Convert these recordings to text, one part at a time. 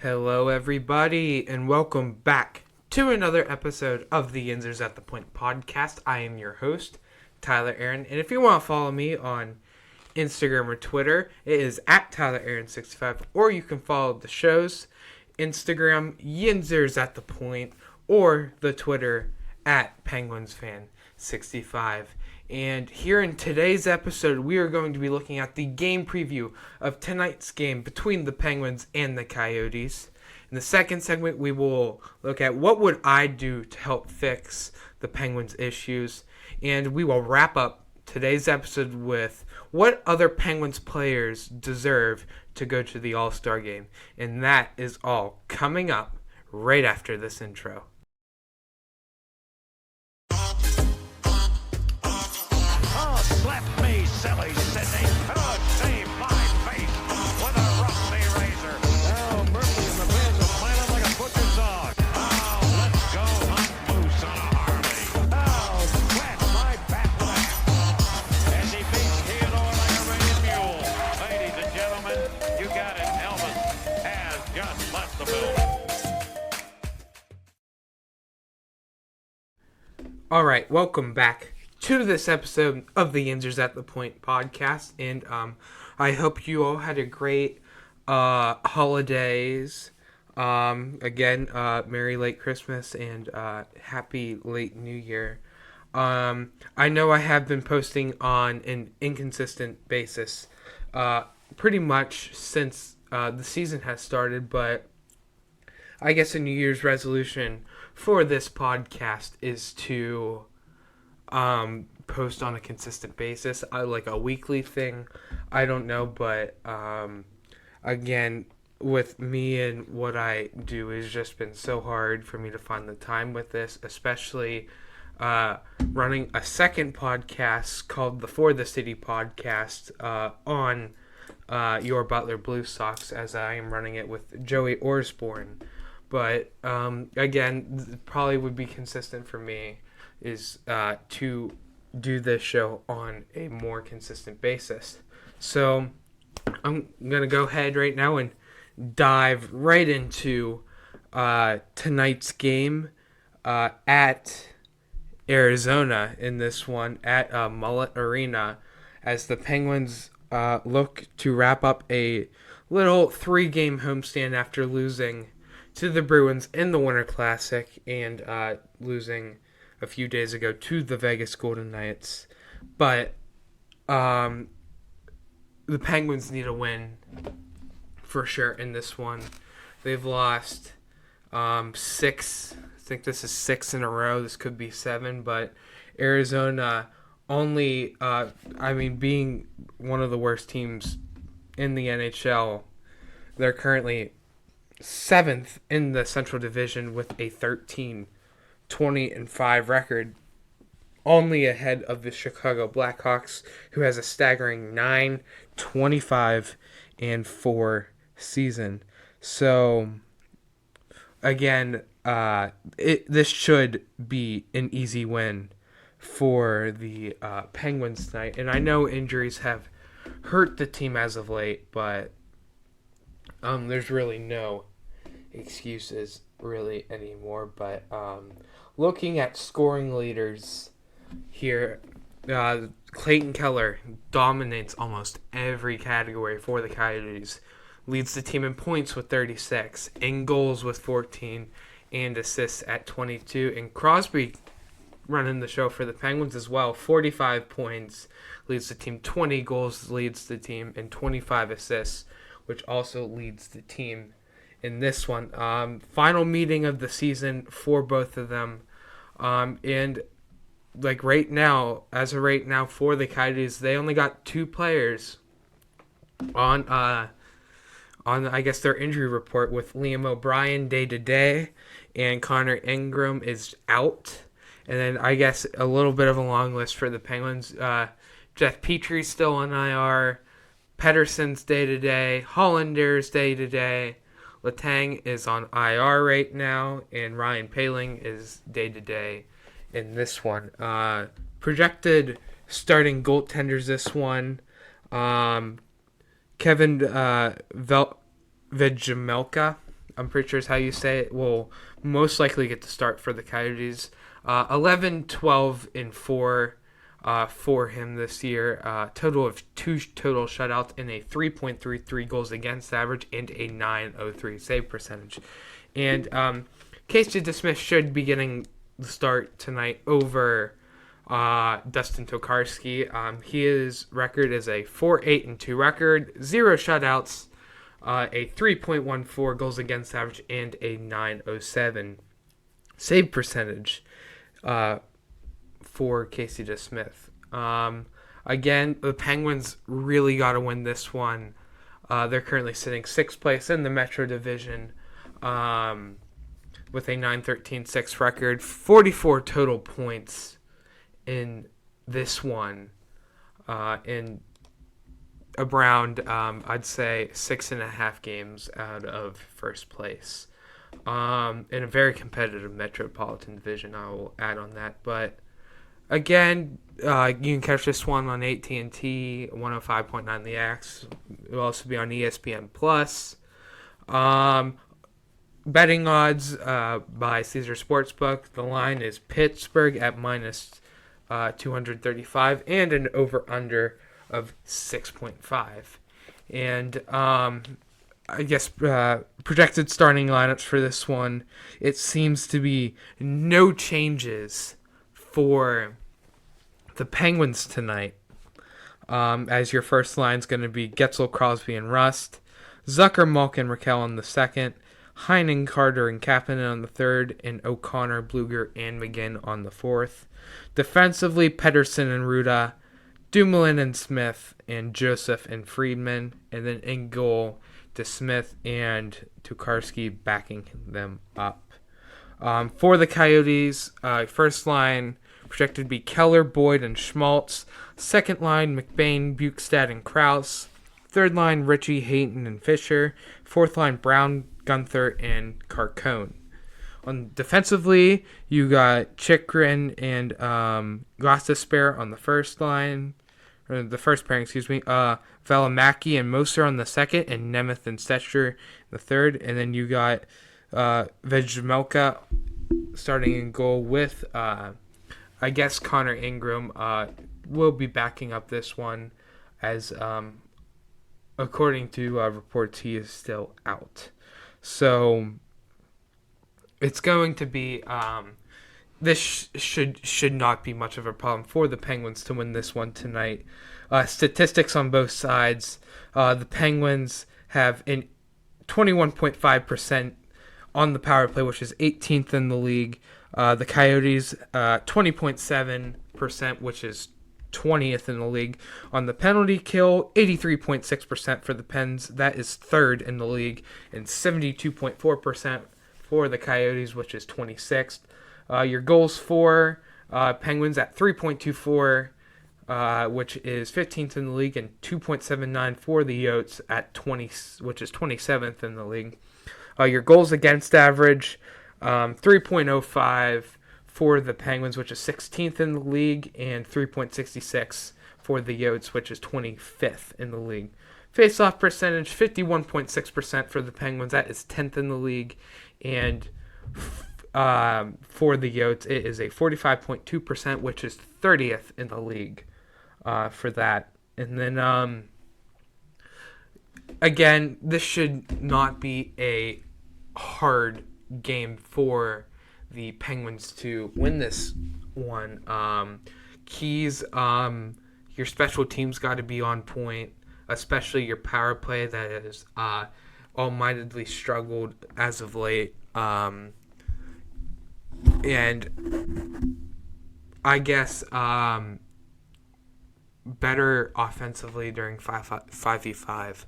Hello, everybody, and welcome back to another episode of the Yinzers at the Point podcast. I am your host, Tyler Aaron, and if you want to follow me on Instagram or Twitter, it is at TylerAaron65, or you can follow the show's Instagram, Yinzers at the Point, or the Twitter at PenguinsFan65. And here in today's episode, we are going to be looking at the game preview of tonight's game between the Penguins and the Coyotes. In the second segment, we will look at what would I do to help fix the Penguins' issues. And we will wrap up today's episode with what other Penguins players deserve to go to the All-Star game. And that is all coming up right after this intro. Slap me, silly Sydney. Could save my face with a rusty razor. Oh, Murphy and the fans are planted like a butcher's dog. Oh, let's go hunt moose on a Harley. Oh, scratch my back with a hammer. As he beats Theodore like a rated mule. Ladies and gentlemen, you got it. Elvis has just left the building. All right, welcome back to this episode of the Yinzers at the Point podcast, and I hope you all had a great holidays. Merry late Christmas and happy late New Year. I know I have been posting on an inconsistent basis pretty much since the season has started, but I guess a New Year's resolution for this podcast is to post on a consistent basis. I like a weekly thing. I don't know, but again, with me and what I do, it's just been so hard for me to find the time with this, especially running a second podcast called the For the City podcast on Your Butler Blue Sox, as I am running it with Joey Orsborn. But again, probably would be consistent for me is to do this show on a more consistent basis. So I'm going to go ahead right now and dive right into tonight's game at Arizona in this one at Mullet Arena, as the Penguins look to wrap up a little 3-game homestand after losing to the Bruins in the Winter Classic and losing a few days ago to the Vegas Golden Knights. But the Penguins need a win for sure in this one. They've lost 6. I think this is 6 in a row. This could be 7, but Arizona only, being one of the worst teams in the NHL, they're currently 7th in the Central Division with a 13-20-5 record, only ahead of the Chicago Blackhawks, who has a staggering 9-25-4 season. So, again, this should be an easy win for the Penguins tonight. And I know injuries have hurt the team as of late, but there's really no excuses really anymore. But looking at scoring leaders here, Clayton Keller dominates almost every category for the Coyotes. Leads the team in points with 36, in goals with 14, and assists at 22. And Crosby running the show for the Penguins as well. 45 points, leads the team. 20 goals leads the team, and 25 assists, which also leads the team in this one. Final meeting of the season for both of them. And like right now, as of right now for the Coyotes, they only got 2 players on I guess their injury report, with Liam O'Brien day-to-day and Connor Ingram is out. And then I guess a little bit of a long list for the Penguins. Jeff Petry's still on IR. Pettersson's day-to-day. Hollander's day-to-day. Letang is on IR right now. And Ryan Poehling is day-to-day in this one. Projected starting goaltenders this one. Kevin Vejmelka. I'm pretty sure is how you say it, will most likely get the start for the Coyotes. 11, 12, and 4 for him this year. Total of 2 total shutouts and a 3.33 goals against average and a 9.03 save percentage. And Casey DeSmith should be getting the start tonight over Dustin Tokarski. His record is a 4-8-2 record, 0 shutouts, a 3.14 goals against average, and a 9.07 save percentage for Casey DeSmith. Again, the Penguins really got to win this one. They're currently sitting 6th place in the Metro Division with a 9-13-6 record, 44 total points in this one, in around, I'd say, 6.5 games out of first place. In a very competitive Metropolitan Division, I will add on that. But again, you can catch this one on AT&T, 105.9 The X. It will also be on ESPN Plus. Betting odds by Caesar Sportsbook. The line is Pittsburgh at minus 235 and an over-under of 6.5. And I guess projected starting lineups for this one, it seems to be no changes for the Penguins tonight. As your first line is going to be Getzel, Crosby, and Rust. Zucker, Malkin, Raquel on the second. Heinen, Carter, and Kapanen on the third. And O'Connor, Bluger, and McGinn on the fourth. Defensively, Pedersen and Ruda. Dumoulin and Smith, and Joseph and Friedman. And then in goal, DeSmith and Tokarski backing them up. For the Coyotes, first line projected to be Keller, Boyd, and Schmaltz. Second line, McBain, Bukestad, and Krause. Third line, Ritchie, Hayton, and Fisher. Fourth line, Brown, Gunther, and Carcone. Defensively, you got Chikrin and Gostisbehere on the first line. Or the first pairing, Valimaki and Moser on the second, and Nemeth and Stetcher the third. And then you got Vejmelka starting in goal with, I guess, Connor Ingram will be backing up this one as, according to reports, he is still out. So it's going to be this should not be much of a problem for the Penguins to win this one tonight. Statistics on both sides. The Penguins have an 21.5% on the power play, which is 18th in the league. The Coyotes, 20.7%, which is 20th in the league. On the penalty kill, 83.6% for the Pens. That is 3rd in the league. And 72.4% for the Coyotes, which is 26th. Your goals for Penguins at 3.24, which is 15th in the league, and 2.79 for the Yotes at 20, which is 27th in the league. Your goals against average, 3.05 for the Penguins, which is 16th in the league, and 3.66 for the Yotes, which is 25th in the league. Face-off percentage, 51.6% for the Penguins. That is 10th in the league, and for the Yotes, it is a 45.2%, which is 30th in the league for that. And then, again, this should not be a hard game for the Penguins to win this one. Keys, your special teams got to be on point, especially your power play that has almightily struggled as of late. And I guess better offensively during 5v5.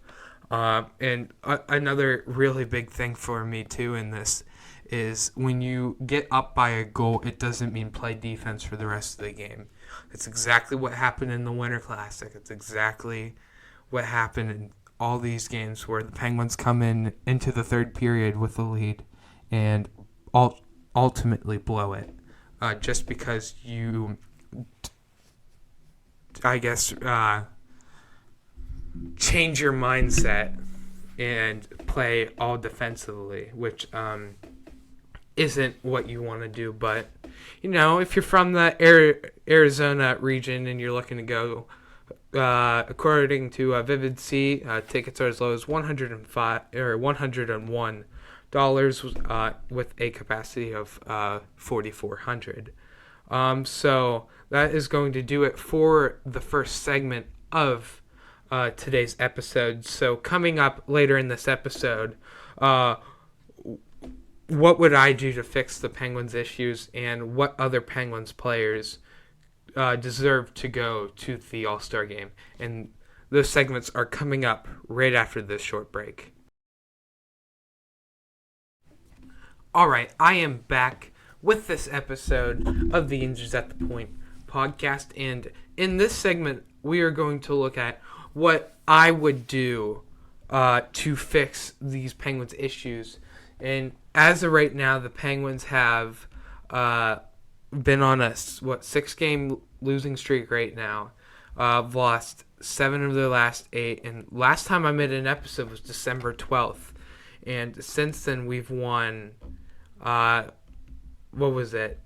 And another really big thing for me too in this is when you get up by a goal, it doesn't mean play defense for the rest of the game. It's exactly what happened in the Winter Classic. It's exactly what happened in all these games where the Penguins come into the third period with the lead and ultimately blow it. Just because you, I guess, change your mindset and play all defensively, which isn't what you want to do. But, if you're from the Arizona region and you're looking to go, according to Vivid Seat, tickets are as low as $101 with a capacity of 4,400. So that is going to do it for the first segment of today's episode. So coming up later in this episode, what would I do to fix the Penguins' issues, and what other Penguins players deserve to go to the All-Star game? And those segments are coming up right after this short break. All right, I am back with this episode of the Injuries at the Point podcast, and in this segment, we are going to look at what I would do to fix these Penguins' issues. And as of right now, the Penguins have been on a 6-game losing streak right now. Lost 7 of their last 8, and last time I made an episode was December 12th. And since then, we've won, what was it?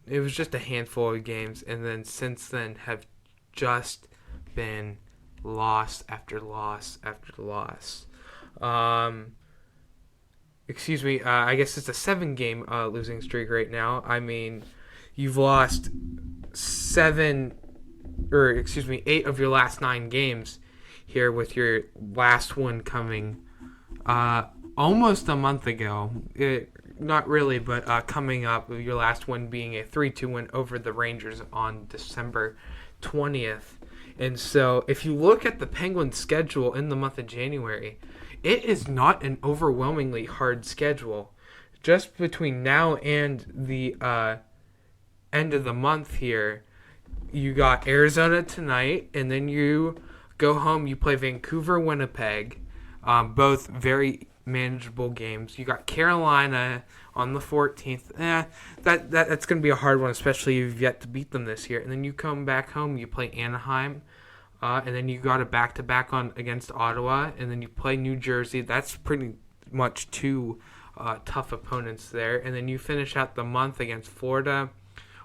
It was just a handful of games, and then since then have just been loss after loss after loss. Excuse me, I guess it's a 7-game losing streak right now. I mean, you've lost 8 of your last 9 games here, with your last one coming almost a month ago. Not really, but coming up, your last one being a 3-2 win over the Rangers on December 20th. And so if you look at the Penguins' schedule in the month of January, it is not an overwhelmingly hard schedule. Just between now and the end of the month here, you got Arizona tonight, and then you go home, you play Vancouver, Winnipeg, both very manageable games. You got Carolina on the 14th. That's going to be a hard one, especially if you've yet to beat them this year. And then you come back home, you play Anaheim, and then you got a back-to-back against Ottawa, and then you play New Jersey. That's pretty much 2 tough opponents there. And then you finish out the month against Florida,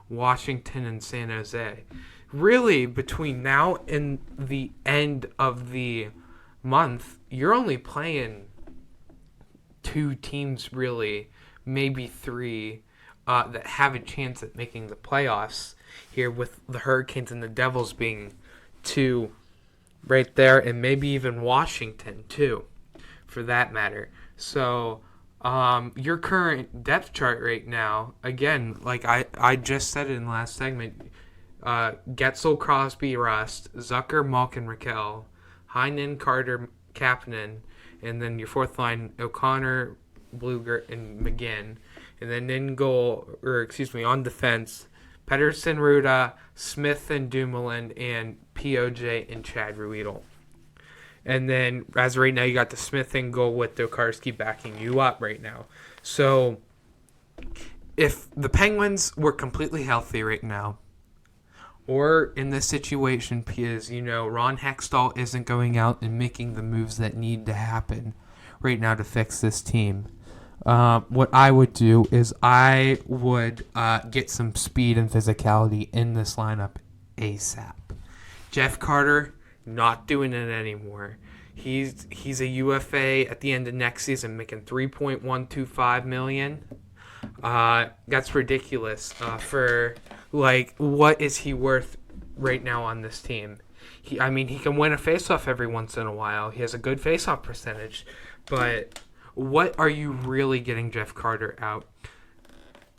Washington, and San Jose. Really, between now and the end of the month, you're only playing 2 teams, really, maybe 3, that have a chance at making the playoffs here, with the Hurricanes and the Devils being 2 right there, and maybe even Washington too, for that matter. So your current depth chart right now, again, like I just said it in the last segment, Getzel, Crosby, Rust, Zucker, Malkin, Raquel, Heinen, Carter, Kapanen, and then your fourth line, O'Connor, Bluger, and McGinn. And then on defense, Pettersson, Ruda, Smith and Dumoulin, and POJ and Chad Ruedel. And then, as of right now, you got the Smith in goal with Tokarski backing you up right now. So, if the Penguins were completely healthy right now, or in this situation, because, Ron Hextall isn't going out and making the moves that need to happen right now to fix this team, what I would do is I would get some speed and physicality in this lineup ASAP. Jeff Carter, not doing it anymore. He's a UFA at the end of next season, making $3.125 million. That's ridiculous. For what is he worth right now on this team? He can win a faceoff every once in a while. He has a good faceoff percentage, but what are you really getting Jeff Carter out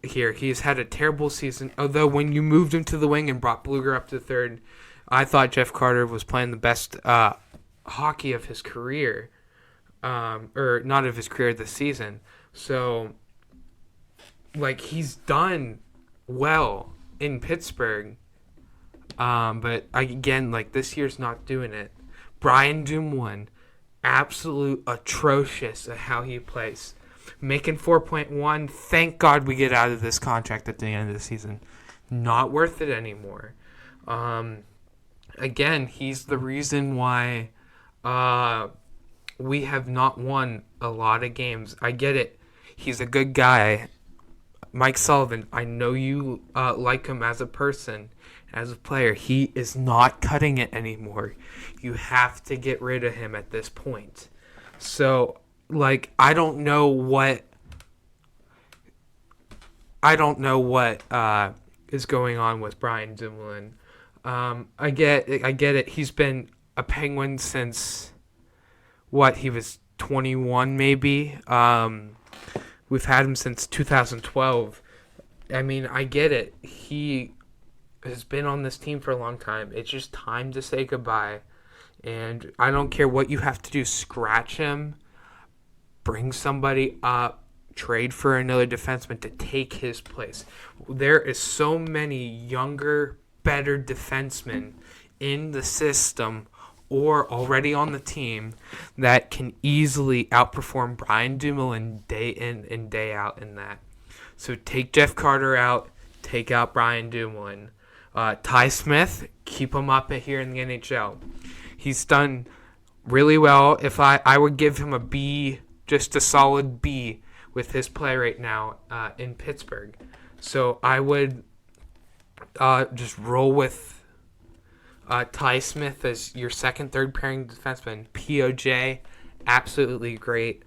here? He's had a terrible season. Although when you moved him to the wing and brought Bluger up to third, I thought Jeff Carter was playing the best hockey of his career, or not of his career this season. So, he's done well in Pittsburgh, but again, this year's not doing it. Brian Dumoulin, absolute atrocious at how he plays, making 4.1. Thank God we get out of this contract at the end of the season. Not worth it anymore. Again, he's the reason why we have not won a lot of games. I get it. He's a good guy. Mike Sullivan, I know you like him as a person, as a player. He is not cutting it anymore. You have to get rid of him at this point. So, like, I don't know what is going on with Brian Dumoulin. I get it. He's been a Penguin since he was 21 maybe. We've had him since 2012. I mean, I get it. He has been on this team for a long time. It's just time to say goodbye. And I don't care what you have to do. Scratch him. Bring somebody up. Trade for another defenseman to take his place. There is so many younger, better defensemen in the system or already on the team that can easily outperform Brian Dumoulin day in and day out in that. So take Jeff Carter out, take out Brian Dumoulin. Ty Smith, keep him up here in the NHL. He's done really well. If I would give him a B, just a solid B with his play right now in Pittsburgh. So I would just roll with Ty Smith as your second, third pairing defenseman. POJ, absolutely great.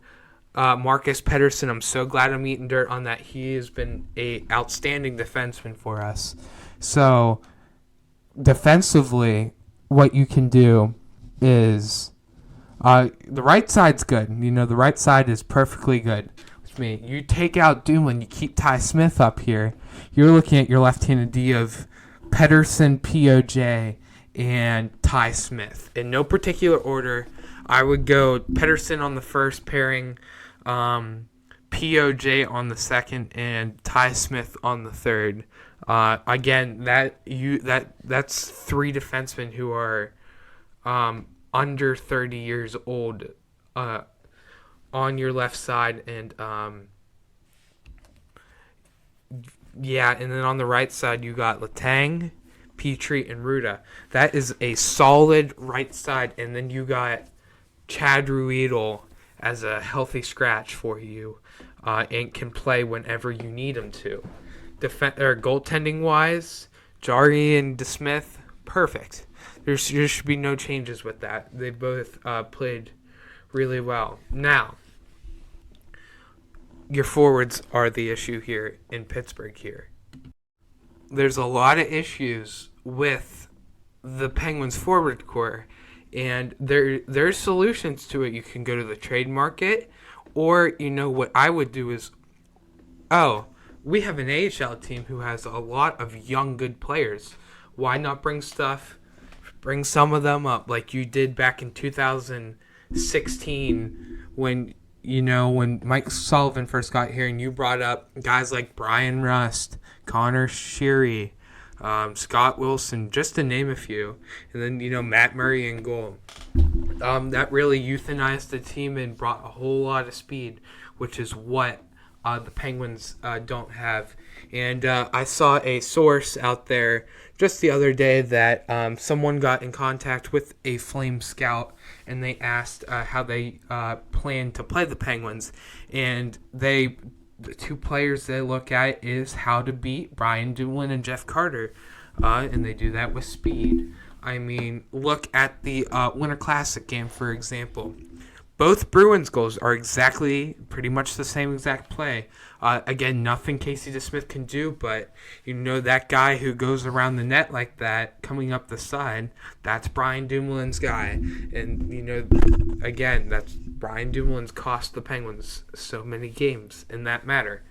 Marcus Pettersson, I'm so glad I'm eating dirt on that. He has been a outstanding defenseman for us. So defensively, what you can do is the right side's good. You know, the right side is perfectly good with me. You take out Dumoulin, you keep Ty Smith up here. You're looking at your left-handed D of Pettersson, POJ, and Ty Smith. In no particular order, I would go Pettersson on the first pairing, POJ on the second, and Ty Smith on the third. Again, that's three defensemen who are under 30 years old on your left side, and and then on the right side you got Letang, Petrie, and Ruda. That is a solid right side, and then you got Chad Ruedel as a healthy scratch for you, and can play whenever you need him to. Goaltending wise, Jari and DeSmith, perfect. There should be no changes with that. They both played really well. Now, your forwards are the issue here in Pittsburgh here. There's a lot of issues with the Penguins forward core, and there's solutions to it. You can go to the trade market, or what I would do is, we have an AHL team who has a lot of young good players. Why not bring some of them up like you did back in 2016 when Mike Sullivan first got here, and you brought up guys like Brian Rust, Connor Sheary, Scott Wilson, just to name a few, and then Matt Murray in goal. That really euthanized the team and brought a whole lot of speed, which is what the Penguins don't have. And I saw a source out there just the other day that someone got in contact with a Flame scout, and they asked how they plan to play the Penguins. And the two players they look at is how to beat Brian Dumoulin and Jeff Carter. And they do that with speed. I mean, look at the Winter Classic game, for example. Both Bruins goals are pretty much the same exact play. Again, nothing Casey DeSmith can do, but that guy who goes around the net like that, coming up the side, that's Brian Dumoulin's guy. And, again, that's Brian Dumoulin's cost the Penguins so many games in that matter.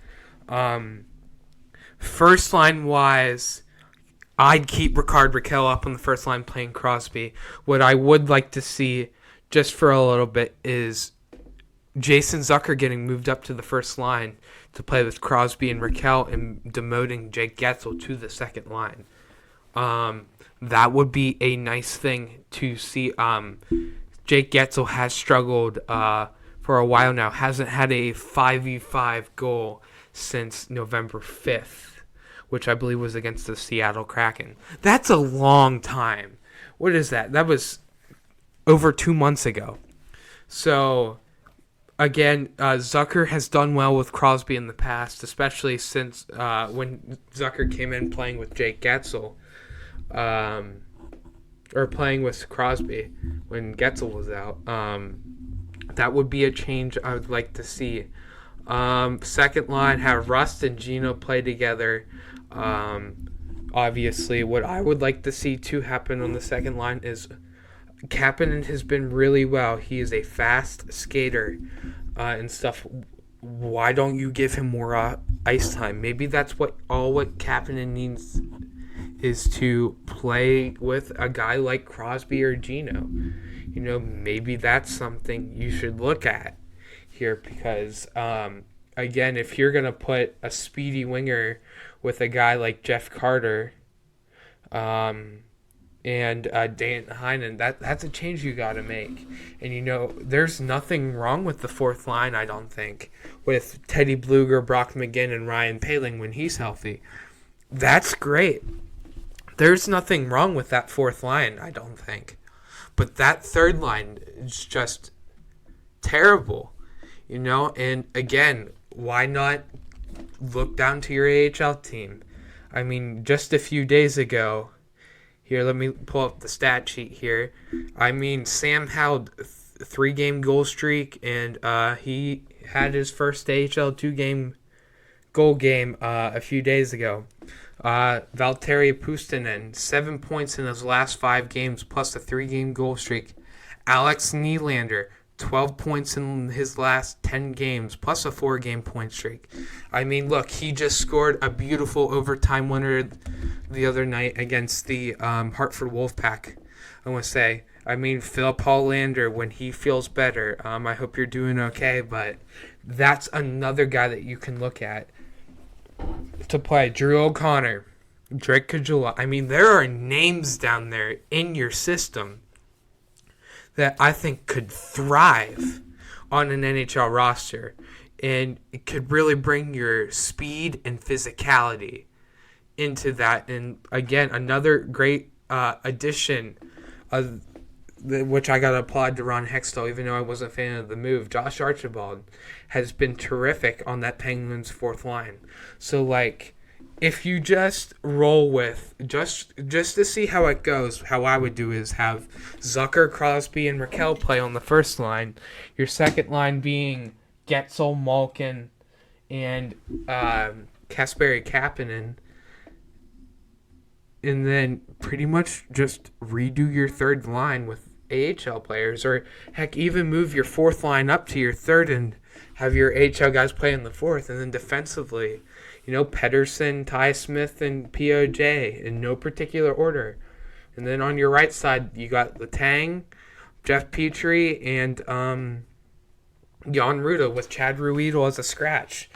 First line-wise, I'd keep Rickard Rakell up on the first line playing Crosby. What I would like to see just for a little bit is Jason Zucker getting moved up to the first line to play with Crosby and Rakell, and demoting Jake Getzel to the second line. That would be a nice thing to see. Jake Getzel has struggled for a while now. Hasn't had a 5v5 goal since November 5th, which I believe was against the Seattle Kraken. That's a long time. What is that? That was over 2 months ago. So again, Zucker has done well with Crosby in the past, especially since when Zucker came in playing with Jake Getzel, or playing with Crosby when Getzel was out. That would be a change I would like to see. Second line, have Rust and Gino play together. Obviously, what I would like to see too happen on the second line is Kapanen has been really well. He is a fast skater and stuff. Why don't you give him more ice time? Maybe that's what Kapanen needs is to play with a guy like Crosby or Gino. Maybe that's something you should look at here because, again, if you're going to put a speedy winger with a guy like Jeff Carter and Dan Heinen, that's a change you got to make. And, there's nothing wrong with the fourth line, I don't think, with Teddy Bluger, Brock McGinn, and Ryan Poehling when he's healthy. That's great. There's nothing wrong with that fourth line, I don't think. But that third line is just terrible, And again, why not look down to your AHL team? I mean, just a few days ago, here, let me pull up the stat sheet here. I mean, Sam held a 3-game goal streak, and he had his first AHL 2-game goal game a few days ago. Valtteri Puustinen, 7 points in his last 5 games, plus a 3-game goal streak. Alex Nylander, 12 points in his last 10 games, plus a 4-game point streak. I mean, look, he just scored a beautiful overtime winner the other night against the Hartford Wolfpack, I want to say. I mean, Philip Hollander, when he feels better, I hope you're doing okay, but that's another guy that you can look at to play. Drew O'Connor, Drake Caggiula. I mean, there are names down there in your system that I think could thrive on an NHL roster, and it could really bring your speed and physicality into that. And again, another great addition, which I got to applaud to Ron Hextall, even though I wasn't a fan of the move. Josh Archibald has been terrific on that Penguins fourth line. So, if you just roll with, just to see how it goes, how I would do is have Zucker, Crosby, and Raquel play on the first line. Your second line being Getzel, Malkin, and Kasperi Kapanen. And then pretty much just redo your third line with AHL players, or heck, even move your fourth line up to your third and have your AHL guys play in the fourth. And then defensively, Pedersen, Ty Smith, and POJ in no particular order. And then on your right side, you got Letang, Jeff Petrie, and Jan Ruda with Chad Ruedel as a scratch.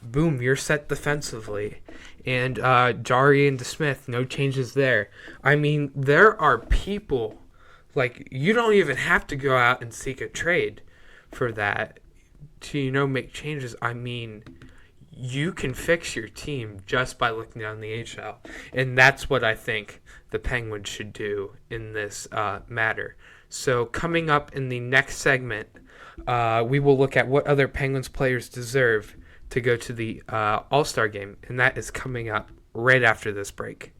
Boom, you're set defensively. And Jari and DeSmith, no changes there. I mean, there are people, you don't even have to go out and seek a trade for that to, make changes. I mean, you can fix your team just by looking down the AHL. And that's what I think the Penguins should do in this matter. So coming up in the next segment, we will look at what other Penguins players deserve to go to the All-Star game. And that is coming up right after this break.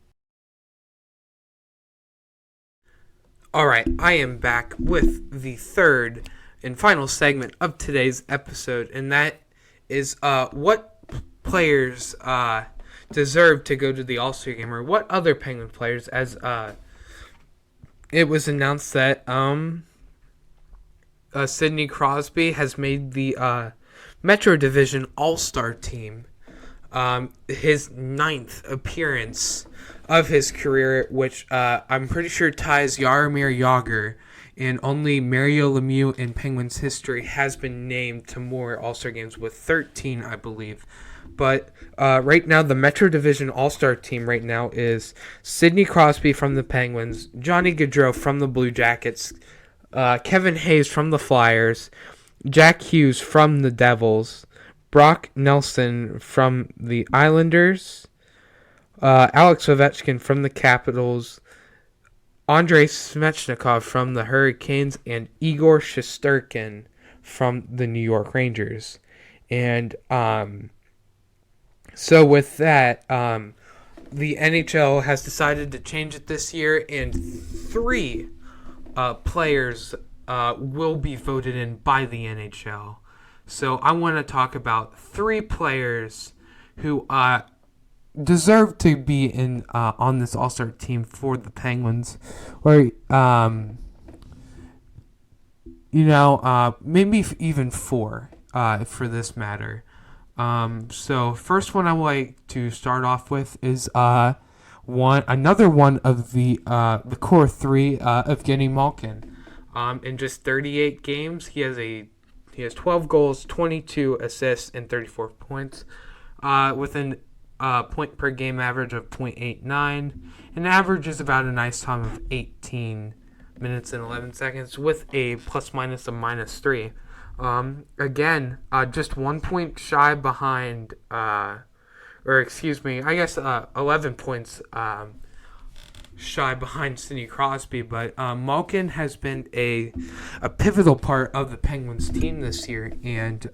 All right, I am back with the third and final segment of today's episode. And that is what players deserve to go to the All-Star game, or what other Penguin players, as it was announced that Sidney Crosby has made the Metro Division All-Star team, his 9th appearance of his career, which I'm pretty sure ties Jaromir Jagr, and only Mario Lemieux in Penguins history has been named to more All-Star games with 13, I believe. But right now, the Metro Division All-Star team right now is Sidney Crosby from the Penguins, Johnny Gaudreau from the Blue Jackets, Kevin Hayes from the Flyers, Jack Hughes from the Devils, Brock Nelson from the Islanders, Alex Ovechkin from the Capitals, Andrei Svechnikov from the Hurricanes, and Igor Shesterkin from the New York Rangers. And so with that, the NHL has decided to change it this year, and 3 players will be voted in by the NHL. So I want to talk about 3 players who deserve to be in on this All-Star team for the Penguins, or maybe even 4 for this matter. So first one I would like to start off with is another one of the core 3 of Evgeny Malkin. In just 38 games, he has 12 goals, 22 assists, and 34 points, with an point per game average of .89, and averages about an ice time of 18 minutes and 11 seconds, with a plus minus of -3. Again, just 1 point shy behind, 11 points shy behind Sidney Crosby. But Malkin has been a pivotal part of the Penguins team this year, and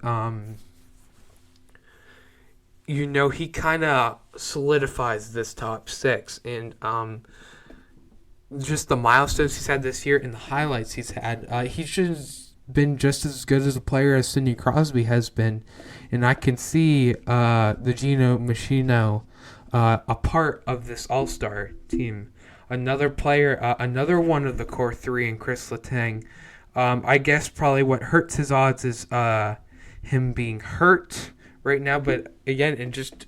he kind of solidifies this top 6, and just the milestones he's had this year and the highlights he's had, he's just been just as good as a player as Sidney Crosby has been, and I can see the Gino Machino a part of this All-Star team. Another player, another one of the core 3, in Chris Letang. I guess probably what hurts his odds is him being hurt right now, but again, in just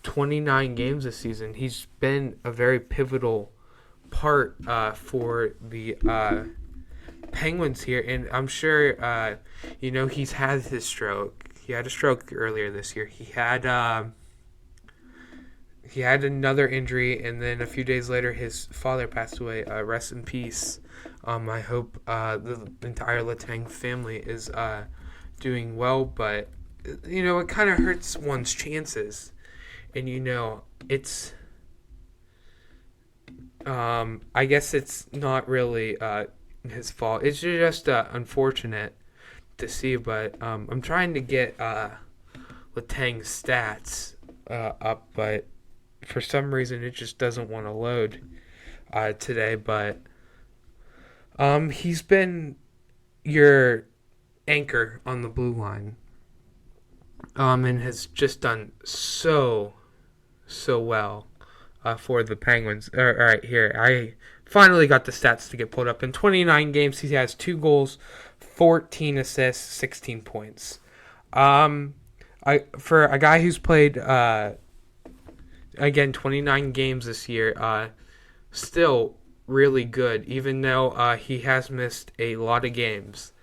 29 games this season, he's been a very pivotal part for the Penguins here, and I'm sure he's had his stroke. He had a stroke earlier this year. He had another injury, and then a few days later his father passed away. Rest in peace. I hope the entire Letang family is doing well, but it kind of hurts one's chances, and it's I guess it's not really his fault. It's just unfortunate to see, but I'm trying to get Letang's stats up, but for some reason it just doesn't want to load today. But he's been your anchor on the blue line, and has just done so well for the Penguins. All right, here I finally got the stats to get pulled up. In 29 games, he has 2 goals, 14 assists, 16 points. For a guy who's played 29 games this year, still really good, even though he has missed a lot of games.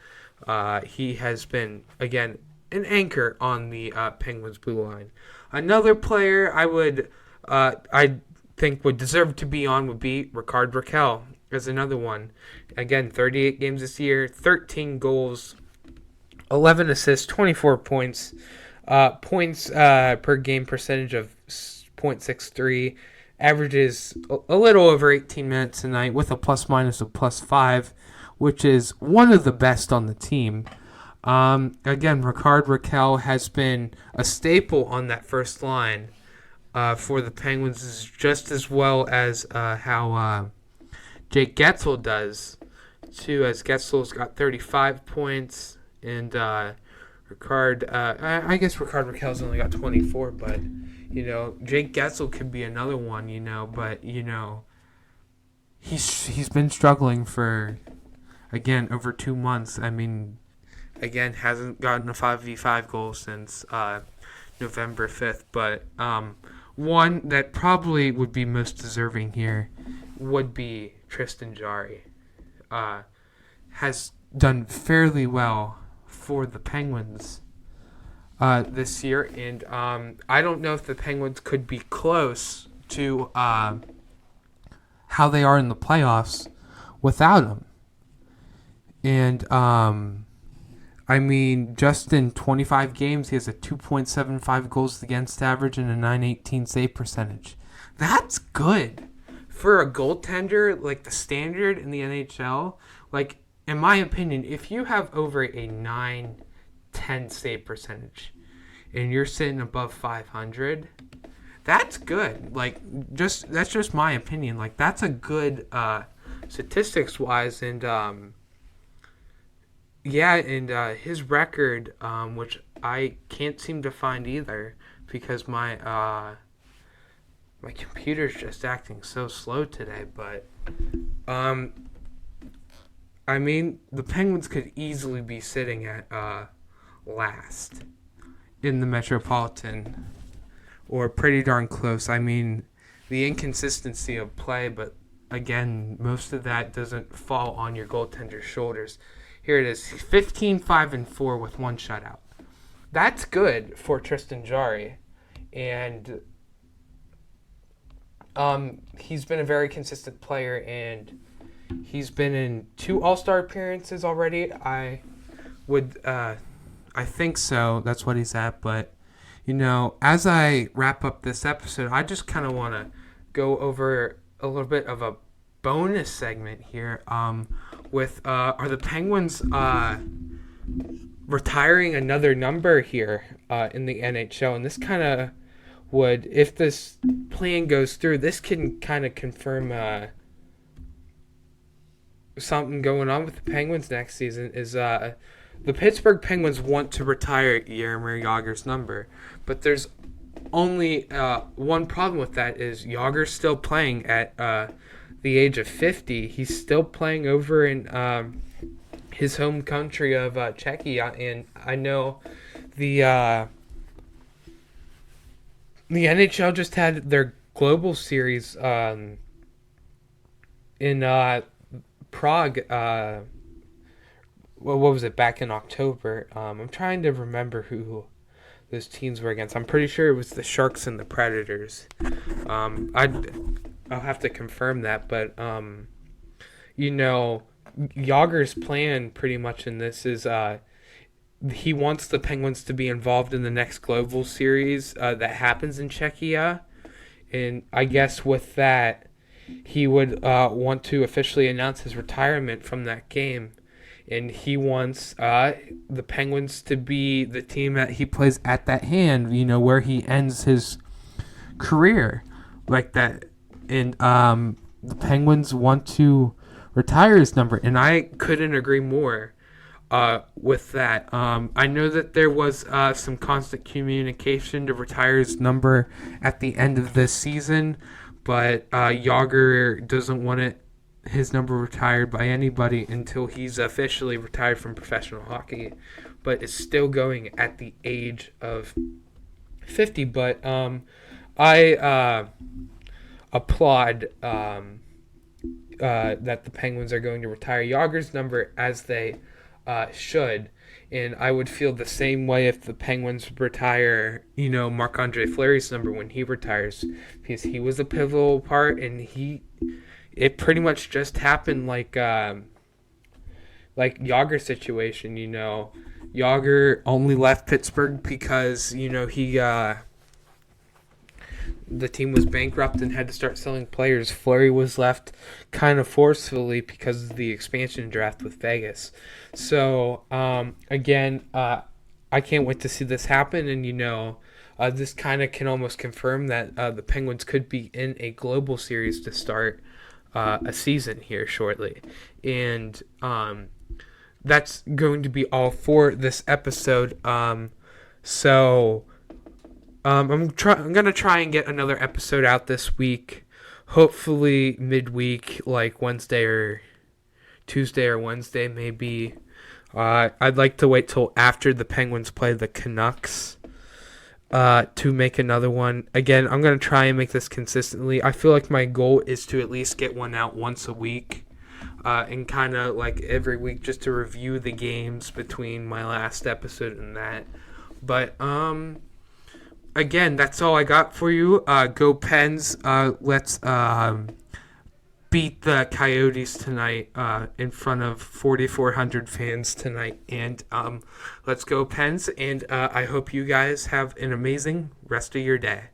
He has been, again, an anchor on the Penguins blue line. Another player I think would deserve to be on would be Rickard Rakell as another one. Again, 38 games this year, 13 goals, 11 assists, 24 points. Points per game percentage of .63. Averages a little over 18 minutes a night with a plus minus of +5, which is one of the best on the team. Again, Rickard Rakell has been a staple on that first line for the Penguins, just as well as how Jake Getzel does, too, as Getzel's got 35 points, and Rickard, I guess Rickard Rakell's only got 24, but, Jake Getzel could be another one, but, he's been struggling for, again, over 2 months. I mean, again, hasn't gotten a 5v5 goal since November 5th, but one that probably would be most deserving here would be Tristan Jarry. Has done fairly well for the Penguins this year, and I don't know if the Penguins could be close to how they are in the playoffs without him. And I mean, just in 25 games, he has a 2.75 goals against average and a .918 save percentage. That's good for a goaltender, like the standard in the NHL, like in my opinion, if you have over a 9-10 save percentage and you're sitting above 500, that's good. Like that's just my opinion. Like that's a good statistics wise, and his record, which I can't seem to find either because my computer's just acting so slow today. But I mean, the Penguins could easily be sitting at last in the Metropolitan, or pretty darn close. I mean, the inconsistency of play, but again, most of that doesn't fall on your goaltender's shoulders. Here it is, 15-5-4 with one shutout. That's good for Tristan Jarry, and he's been a very consistent player, and he's been in 2 All-Star appearances already. I think so. That's what he's at. But, as I wrap up this episode, I just kind of want to go over a little bit of a bonus segment here with are the Penguins retiring another number here in the NHL. And this kind of would, if this plan goes through, this can kind of confirm something going on with the Penguins next season. Is the Pittsburgh Penguins want to retire Jaromir Jagr's number, but there's only one problem with that is Jagr's still playing at the age of 50. He's still playing over in his home country of Czechia, and I know the NHL just had their global series in Prague. What was it, back in October? I'm trying to remember who those teams were against. I'm pretty sure it was the Sharks and the Predators. I'll have to confirm that, but Jagr's plan pretty much in this is he wants the Penguins to be involved in the next global series that happens in Czechia, and I guess with that he would want to officially announce his retirement from that game. And he wants the Penguins to be the team that he plays at that hand, where he ends his career like that. And the Penguins want to retire his number, and I couldn't agree more with that. I know that there was some constant communication to retire his number at the end of this season, but Jagr doesn't want his number retired by anybody until he's officially retired from professional hockey, but is still going at the age of 50. But I applaud that the Penguins are going to retire Jagr's number, as they should, and I would feel the same way if the Penguins retire, Marc-Andre Fleury's number when he retires, because he was a pivotal part, and it pretty much just happened like Jagr's situation. Jagr only left Pittsburgh because the team was bankrupt and had to start selling players. Fleury was left kind of forcefully because of the expansion draft with Vegas. So again, I can't wait to see this happen, and this kind of can almost confirm that the Penguins could be in a global series to start a season here shortly. And that's going to be all for this episode. So I'm going to try and get another episode out this week, hopefully midweek, like Wednesday or Tuesday or Wednesday maybe. I'd like to wait till after the Penguins play the Canucks to make another one. Again, I'm going to try and make this consistently. I feel like my goal is to at least get one out once a week, and kind of like every week just to review the games between my last episode and that. But again, that's all I got for you. Go Pens. Let's beat the Coyotes tonight in front of 4,400 fans tonight. And let's go Pens. And I hope you guys have an amazing rest of your day.